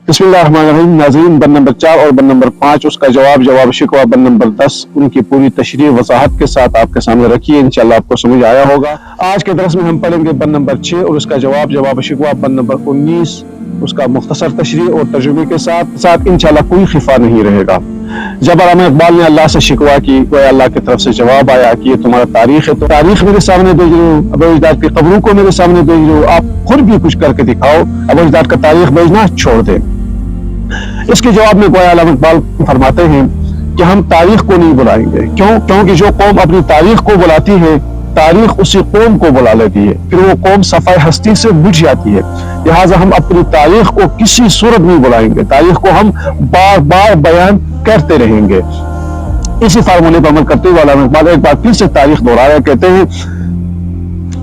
बिस्मिल्लाहिर्रहमानिर्रहीम। नाज़रीन, बन नंबर 4 और बन नंबर 5 उसका जवाब शिकवा बन नंबर 10 उनकी पूरी तशरीह वजाहत के साथ आपके सामने रखी है। इंशाल्लाह आपको समझ आया होगा। आज के दरस में हम पढ़ेंगे बन नंबर 6 और उसका जवाब शिकवा बन नंबर 19 उसका मुख्तसर तशरीह और तर्जुमे के साथ इंशाल्लाह कोई खिफा नहीं रहेगा। जब अल्लामा इकबाल ने अल्लाह से शिकवा की तो अल्लाह की तरफ से जवाब आया कि ये तुम्हारा तारीख है, तो तारीख मेरे सामने भेज रहे हो, अबू अजदाद की कब्रों को मेरे सामने भेज रहे हो, आप खुद भी कुछ करके दिखाओ, अबू अजदाद का तारीख भेजना छोड़ दे। इसके जवाब में गोया अल्लामा इकबाल फरमाते हैं कि हम तारीख को नहीं बुलाएंगे। क्यों? क्योंकि जो कौम अपनी तारीख को बुलाती है, तारीख उसी कौम को बुला लेती है, फिर वो कौम सफाई हस्ती से बुझ जाती है। लिहाजा हम अपनी तारीख को किसी सूरत नहीं बुलाएंगे, तारीख को हम बार बार बयान करते रहेंगे। इसी फार्मूले पर अमल करते हुए अल्लामा इकबाल एक बार फिर से तारीख दोहराया, कहते हैं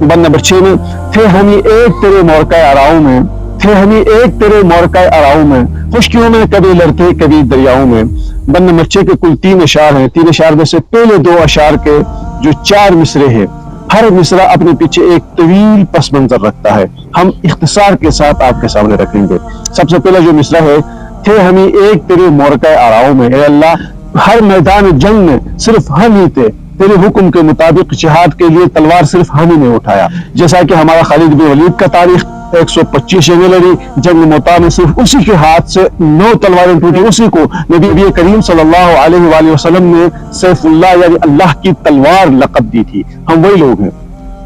बन नंबर 6 में, थे हम एक तेरे मोरका अराऊ में, थे हम एक तेरे मोरका अराऊ में, खुशकियों में कभी लड़ते कभी दरियाओं में। बन नंबर 6 के कुल 3 अशार हैं। 3 अशार में से पहले 2 अशार के जो 4 मिसरे हैं, हर मिसरा अपने पीछे एक तवील पस मंजर रखता है। हम इख्तिसार के साथ आपके सामने रखेंगे। सबसे पहला जो मिसरा है, थे हम एक तेरे मोरका अराऊ में, ए अल्लाह हर मैदान जंग में सिर्फ हम ही थे, तेरे हुक्म के मुताबिक जिहाद के लिए तलवार सिर्फ हम ही ने उठाया। जैसा कि हमारा खालिद बिन वलीद का तारीख 125 जंगें लड़ी, जंग मोता में सिर्फ उसी के हाथ से 9 तलवारें टूटी, उसी को नबी करीम सल्लल्लाहु अलैहि वसल्लम ने सैफुल्लाह यानी अल्लाह की तलवार लक़ब दी थी। हम वही लोग हैं।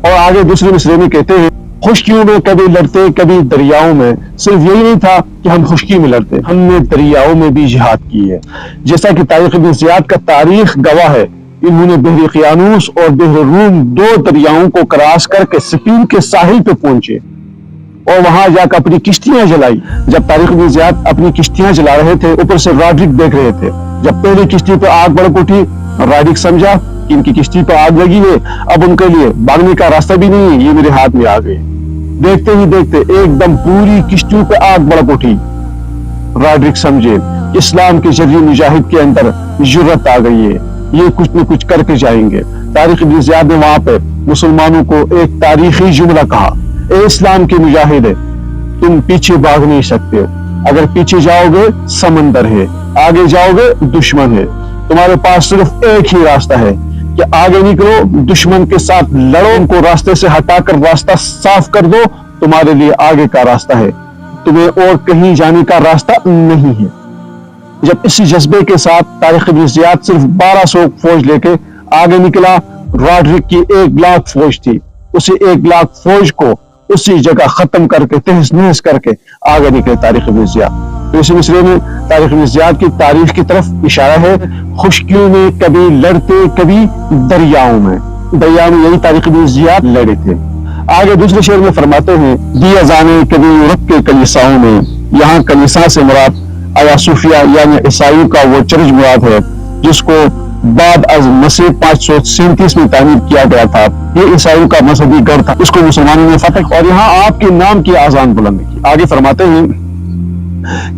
और आगे दूसरे मिसरे में कहते हैं, खुशकियों में कभी लड़ते कभी दरियाओं में। सिर्फ यही नहीं था कि हम खुशकी में लड़ते, हमने दरियाओं में भी जिहाद की है। जैसा कि तारीख इब्न ज़ियाद का तारीख गवाह है, इन्होंने बहर क़ियानूस और बहर रूम 2 दरियाओं को क्रॉस करके स्पेन के साहिल पे पहुंचे और वहां जाकर अपनी किश्तियां जलाई। जब तारीख इब्न ज़ियाद अपनी किश्तियां जला रहे थे, ऊपर से रॉड्रिक देख रहे थे। जब पहली किश्ती पे आग भड़क उठी, रॉड्रिक समझा कि इनकी किश्ती पे आग लगी है, अब उनके लिए भागने का रास्ता भी नहीं है, ये मेरे हाथ में आ गए। देखते ही देखते एकदम पूरी किश्तियों पे आग भड़क उठी। रॉड्रिक समझे इस्लाम के जरिए मुजाहिद के अंदर जुर्रत आ गई है, ये कुछ न कुछ करके जाएंगे। तारीख इब्न ज़ियाद ने वहां पे मुसलमानों को एक तारीखी जुमला कहा, ए इस्लाम के मुजाहिद, तुम पीछे भाग नहीं सकते। अगर पीछे जाओगे समंदर है, आगे जाओगे दुश्मन है। तुम्हारे पास सिर्फ एक ही रास्ता है कि आगे निकलो, दुश्मन के साथ लड़ो, उनको रास्ते से हटाकर रास्ता साफ कर दो, तुम्हारे लिए आगे का रास्ता है, तुम्हें और कहीं जाने का रास्ता नहीं है। जब इसी जज्बे के साथ तारीख इब्न ज़ियाद सिर्फ 1200 फौज लेके आगे निकला, रॉड्रिक की 1 लाख फौज थी। उसी 1 लाख फौज को उसी जगह खत्म करके तहस नहस करके आगे निकले तारीख इब्न ज़ियाद। तो इसी मिसरे में तारीख इब्न ज़ियाद की तारीख की तरफ इशारा है। खुशकियों में कभी लड़ते कभी दरियाओं में, दरियाओं में यही तारीख इब्न ज़ियाद लड़े थे। आगे दूसरे शेर में फरमाते हैं, दिया जाने कभी यूरोप के कलीसाओं में, यहाँ कलीसा से मुराद आया सूफिया यानी ईसाइयों का वो चर्च मुराद है जिसको बाद अज मसीह 537 में तामीर किया गया था। ये ईसाइयों का मजहबी गढ़ था, इसको मुसलमानों ने फतह और यहाँ आपके नाम की आजान बुलंद की। आगे फरमाते हैं,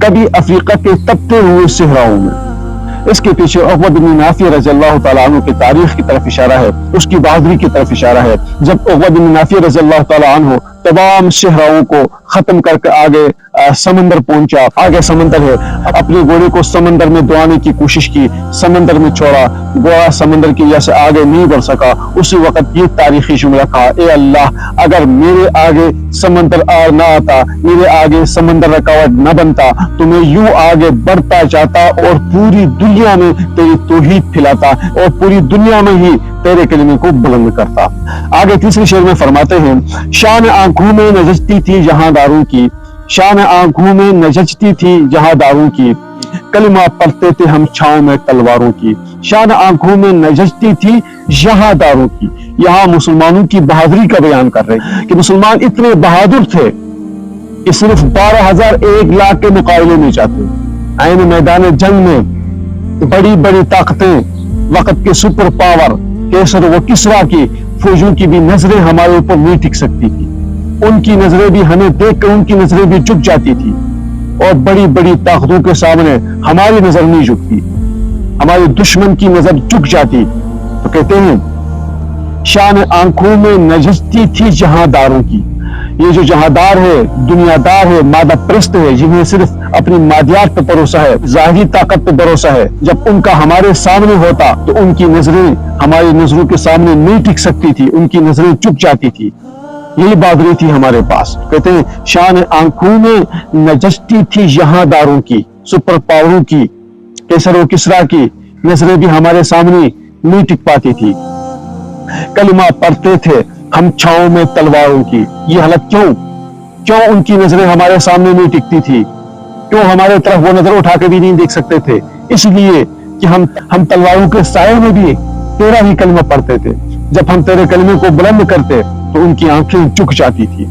कभी अफ्रीका के तपते हुए सहराओं में। इसके पीछे उक़बा बिन नाफ़ी रज़ियल्लाहु तआला अन्हु की तारीख की तरफ इशारा है, उसकी बहादुरी की तरफ इशारा है। जब उक़बा बिन नाफ़ी रज़ियल्लाहु तआला अन्हु तमाम सहराओं को खत्म करके आगे समंदर पहुंचा, आगे समंदर है, अपने घोड़े को समंदर में दौड़ाने की कोशिश की, समंदर में छोड़ा, घोड़ा समंदर की वजह से आगे नहीं बढ़ सका। उसी वक्त ये तारीखी जुमला कहा, ए अल्लाह अगर मेरे आगे समंदर ना आता, मेरे आगे समंदर रुकावट न बनता, तो मैं यूं आगे बढ़ता जाता और पूरी दुनिया में तेरी तौहीद फैलाता और पूरी दुनिया में ही तेरे कलिमे को बुलंद करता। आगे तीसरे शेर में फरमाते हैं, शान आंखों में नजती थी जहां दारू की, शान आंखों में नजती थी जहां दारू की, कलिमा पढ़ते थे हम छांव में तलवारों की। शान आंखों में नजती थी जहां दारू की, यहाँ मुसलमानों की बहादुरी का बयान कर रहे हैं कि मुसलमान इतने बहादुर थे कि सिर्फ 12,000 1 लाख के मुकाबले में जाते। आईन मैदान जंग में बड़ी बड़ी ताकतें, वक्त के सुपर पावर केसर व किस्रा की फौजों की भी नजरें हमारे ऊपर नहीं टिक सकती थी। उनकी नजरें भी हमें देखकर उनकी नजरें भी झुक जाती थी और बड़ी बड़ी ताकतों के सामने हमारी नजर नहीं झुकती, हमारे दुश्मन की नजर झुक जाती। तो कहते हैं शान आंखों में नजस्ती थी जहांदारों की। ये जो जहांदार है, दुनियादार है, मादा परस्त है, जिन्हें सिर्फ अपनी मादियात पर भरोसा है, ज़ाहिरी ताकत पर भरोसा है, जब उनका हमारे सामने होता तो उनकी नजरें हमारी नजरों के सामने नहीं टिक सकती थी, उनकी नजरें चुप जाती थी। यही बहादुरी थी हमारे पास। कहते हैं शान आंखों में नजस्ती थी जहांदारों की, सुपर पावरों की, कैसर और किसरा की नजरें भी हमारे सामने नहीं टिक पाती थी। कलिमा पढ़ते थे हम छाओं में तलवारों की। ये हालत क्यों उनकी नजरें हमारे सामने नहीं टिकती थी? क्यों हमारे तरफ वो नजर उठा के भी नहीं देख सकते थे? इसलिए कि हम तलवारों के साए में भी तेरा ही कलिमा पढ़ते थे। जब हम तेरे कलिमे को बुलंद करते तो उनकी आंखें झुक जाती थी।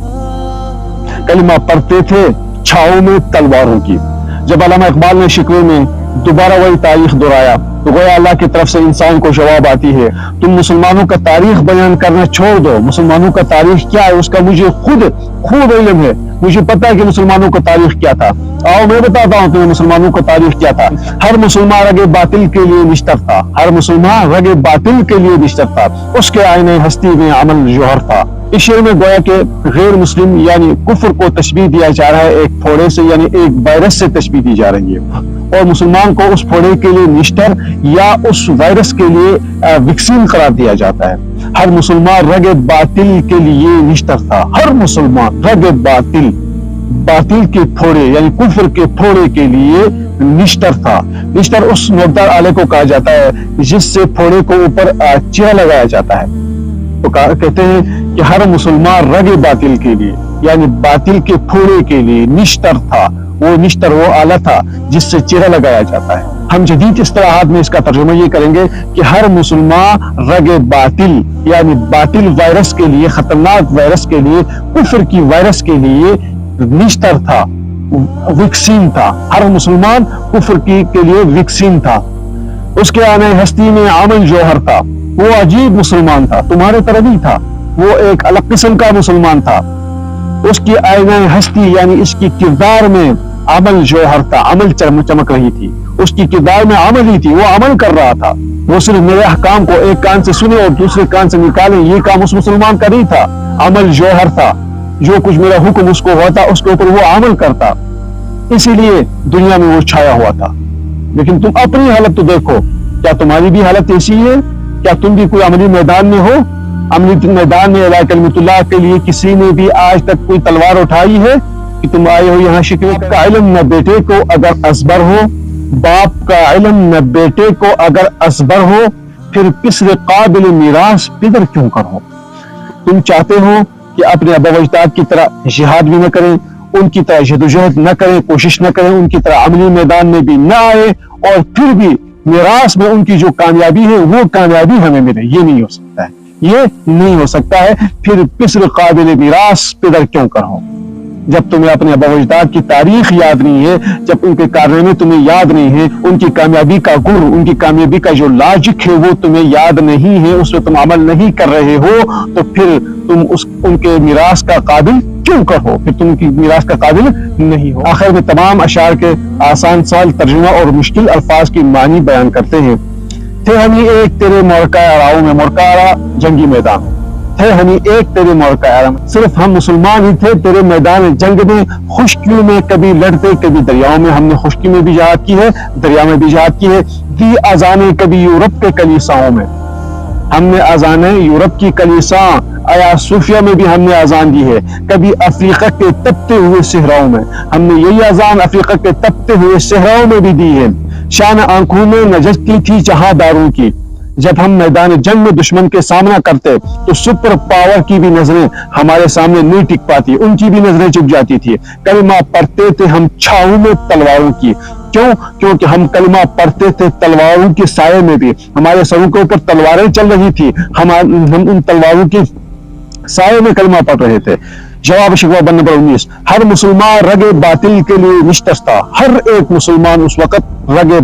कलिमा पढ़ते थे छाओं में तलवारों की। जब अल्लामा इकबाल ने शिकवे में दोबारा वही तारीख दोहराया तो गोया अल्लाह की तरफ से इंसान को जवाब आती है, तुम मुसलमानों का तारीख बयान करना छोड़ दो। मुसलमानों का तारीख क्या है उसका मुझे खुद इल्म है। मुझे पता है कि मुसलमानों का तारीख क्या था। आओ मैं बताता हूँ तुम्हें मुसलमानों का तारीख क्या था। हर मुसलमान रगे बातिल के लिए निश्तर था। हर मुसलमान रगे बातिल के लिए निश्तर था। उसके आईने हस्ती में अमल जौहर था। इस शेर में गोया के गैर मुस्लिम यानी कुफ्र को तशबीह दिया जा रहा है, एक फोड़े से यानी एक वायरस से तशबीह दी जा रही है, और मुसलमान को उस फोड़े के लिए निश्तर या उस वायरस के लिए वैक्सीन करार दिया जाता है। हर मुसलमान रगे बातिल के लिए निश्तर था। हर मुसलमान रगे बातिल के फोड़े यानी कुफ्र के फोड़े के लिए निश्तर था। निश्तर उस नोकदार आले को कहा जाता है जिससे फोड़े को ऊपर चिरा लगाया जाता है। तो कहते हैं कि हर मुसलमान रगे बातिल के लिए यानी बातिल के फोड़े के लिए निश्तर था। वो निश्तर वो आला था जिससे चिरा लगाया जाता है। हम जदीद इस्तिलाहात में इसका तर्जुमा ये करेंगे कि हर मुसलमान रगे बातिल यानी बातिल वायरस के लिए, खतरनाक वायरस के लिए, कुफ्र की वायरस के लिए निश्तर था, वैक्सीन था। हर मुसलमान कुफ्र के लिए वैक्सीन था। उसके आने हस्ती में अमल जौहर था। वो अजीब मुसलमान था, तुम्हारे तरह नहीं था। वो एक अलग किस्म का मुसलमान था। उसकी आईना हस्ती यानी इसकी किरदार में अमल जौहर था, अमल चमक रही थी। उसकी किरदार में अमल ही थी, वो अमल कर रहा था। वो सिर्फ मेरे अहकाम को एक कान से सुने और दूसरे कान से निकाले, ये काम उस मुसलमान का नहीं था। अमल जौहर था, जो कुछ मेरा हुक्म उसको होता उसके ऊपर वो अमल करता, इसीलिए दुनिया में वो छाया हुआ था। लेकिन तुम अपनी हालत तो देखो, क्या तुम्हारी भी हालत ऐसी है? क्या तुम भी कोई अमली मैदान में हो? अमली मैदान में इलाही कलमतुल्लाह के लिए किसी ने भी आज तक कोई तलवार उठाई है कि तुम आए हो यहाँ शिकवे का इल्म न बेटे को अगर असबर हो, बाप का इल्म न बेटे को अगर असबर हो, फिर किस्र काबिल मीरास पिदर क्यों करो? तुम चाहते हो कि अपने अबा अजदाद की तरह जिहाद भी न करें, उनकी तरह जदोजहद न करें, कोशिश न करें, उनकी तरह अमली मैदान में भी न आए, और फिर भी मीरास में उनकी जो कामयाबी है वो कामयाबी हमें मिले। ये नहीं हो सकता है, ये नहीं हो सकता है। फिर किस्र काबिल मीरास पिदर क्यों करो? जब तुम्हें अपने अबा अजदाद की तारीख याद नहीं है, जब उनके कारनामे तुम्हें याद नहीं है, उनकी कामयाबी का गुर, उनकी कामयाबी का जो लॉजिक है वो तुम्हें याद नहीं है, उस पर तुम अमल नहीं कर रहे हो, तो फिर तुम उनके मिरास का काबिल क्यों कहो? फिर तुम उनकी मिरास का काबिल नहीं हो। आखिर में तमाम अशार के आसान सवाल तर्जुमा और मुश्किल अल्फाज की मानी बयान करते हैं। थे हमी एक तेरे मोरका आराओं में, मोरका आरा जंगी मैदान, थे हमी एक तेरे मोरका आरा, सिर्फ हम मुसलमान ही थे तेरे मैदान जंग में। खुश्कियों में कभी लड़ते कभी दरियाओं में, हमने खुश्की में भी जहाद की है, दरिया में भी जहाद की है। दी अजाने कभी यूरोप के कलीसाओं में, हमने अजाने यूरोप की कलीसा, आया सूफिया में भी हमने अजान दी है। कभी अफ्रीका के तपते हुए सहराओं में, हमने यही अजान अफ्रीका के तपते हुए सहराओं में भी दी है। शान आंखों में नजस्ती थी जहांदारों की, जब हम मैदान जंग में दुश्मन के सामना करते तो सुपर पावर की भी नजरें हमारे सामने नहीं टिक पाती, उनकी भी नजरें चुप जाती थी। कलमा पढ़ते थे हम छाऊ में तलवारों की, क्यों? क्योंकि हम कलमा पढ़ते थे तलवारों के साये में भी, हमारे सरों के ऊपर तलवारें चल रही थी, हम उन तलवारों के साये में कलमा पढ़ रहे थे। जवाब शिकवा बन नंबर 19, हर मुसलमान रगे बातिल के लिए निश्चित था। हर एक मुसलमान उस वक्त रगे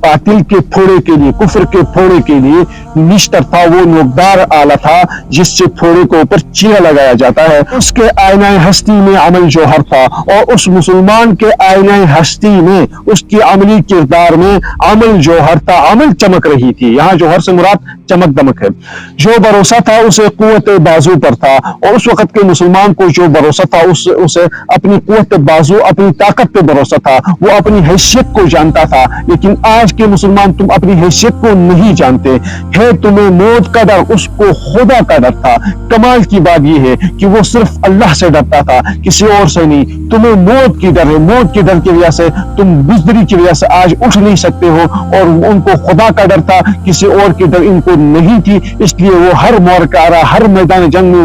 बातिल के फोड़े के लिए, कुफ्र के फोड़े के लिए निश्तर था, वो नोकदार आला था जिससे फोड़े को ऊपर चीरा लगाया जाता है। उसके आईना हस्ती में अमल जौहर था, और उस मुसलमान के आईना हस्ती में, उसकी अमली किरदार में अमल जौहर था, अमल चमक रही थी। यहाँ जौहर से मुराद चमक दमक है। जो भरोसा था उसे कुव्वत बाजू पर था, और उस वक्त के मुसलमान को जो भरोसा था उसे अपनी कुव्वत बाजू, अपनी ताकत पे भरोसा था, वो अपनी हैसियत को जानता था। लेकिन आज के मुसलमान, तुम अपनी हैसियत को नहीं जानते है, तुम्हें मौत का डर, उसको खुदा का डर था। कमाल की बात यह है कि वो सिर्फ अल्लाह से डरता था, किसी और से नहीं। तुम्हें मौत की डर है, मौत की डर की वजह से तुम बुज़दिली की वजह से आज उठ नहीं सकते हो, और उनको खुदा का डर था, किसी और की डर इनको नहीं थी। इसलिए वो हर मोरकारा, हर मैदान जंग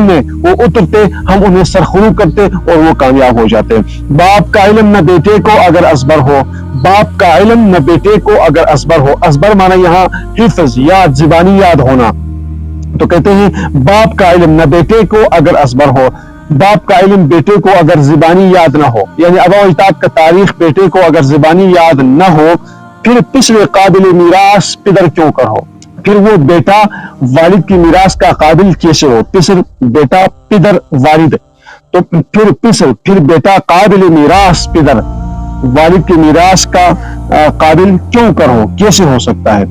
में वो उतरते, हम उन्हें सरखुरू करते और वो कामयाब हो जाते। बाप का इल्म न बेटे को अगर असबर हो, बाप का इल्म न बेटे को अगर असबर हो। असबर माना यहाँ हिफ्ज, याद, ज़बानी याद होना। तो कहते हैं बाप का इल्म न बेटे को अगर असबर हो, बाप का इल्म बेटे को अगर ज़बानी याद ना हो, यानी आबा व अजदाद का तारीख बेटे को अगर ज़बानी याद ना हो, फिर पिछले काबिल मीरास पिदर क्यों कर हो। फिर वो बेटा वालिद की मीरास का काबिल कैसे हो। पिसर बेटा, पिदर वालिद, तो फिर बेटा काबिल मीरास पिदर, वालिद की मीरास का काबिल क्यों कर हो, कैसे हो सकता है।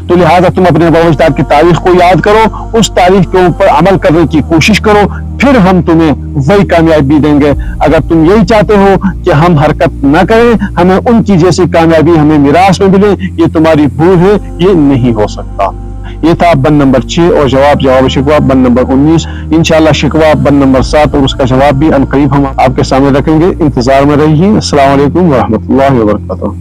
तो लिहाजा तुम अपने आबा व अजदाद की तारीख को याद करो, उस तारीख के ऊपर अमल करने की कोशिश करो, फिर हम तुम्हें वही कामयाबी देंगे। अगर तुम यही चाहते हो कि हम हरकत न करें, हमें उनकी जैसी कामयाबी हमें मिरास में मिले, ये तुम्हारी भूल है, ये नहीं हो सकता। ये था बंद नंबर 6 और जवाब शिकवा बंद नंबर 19। इंशाअल्लाह शिकवा बंद नंबर 7 और उसका जवाब भी अनकरीब हम आपके सामने रखेंगे। इंतजार में रहिए। अस्सलाम वालेकुम व रहमतुल्लाहि व बरकातहू।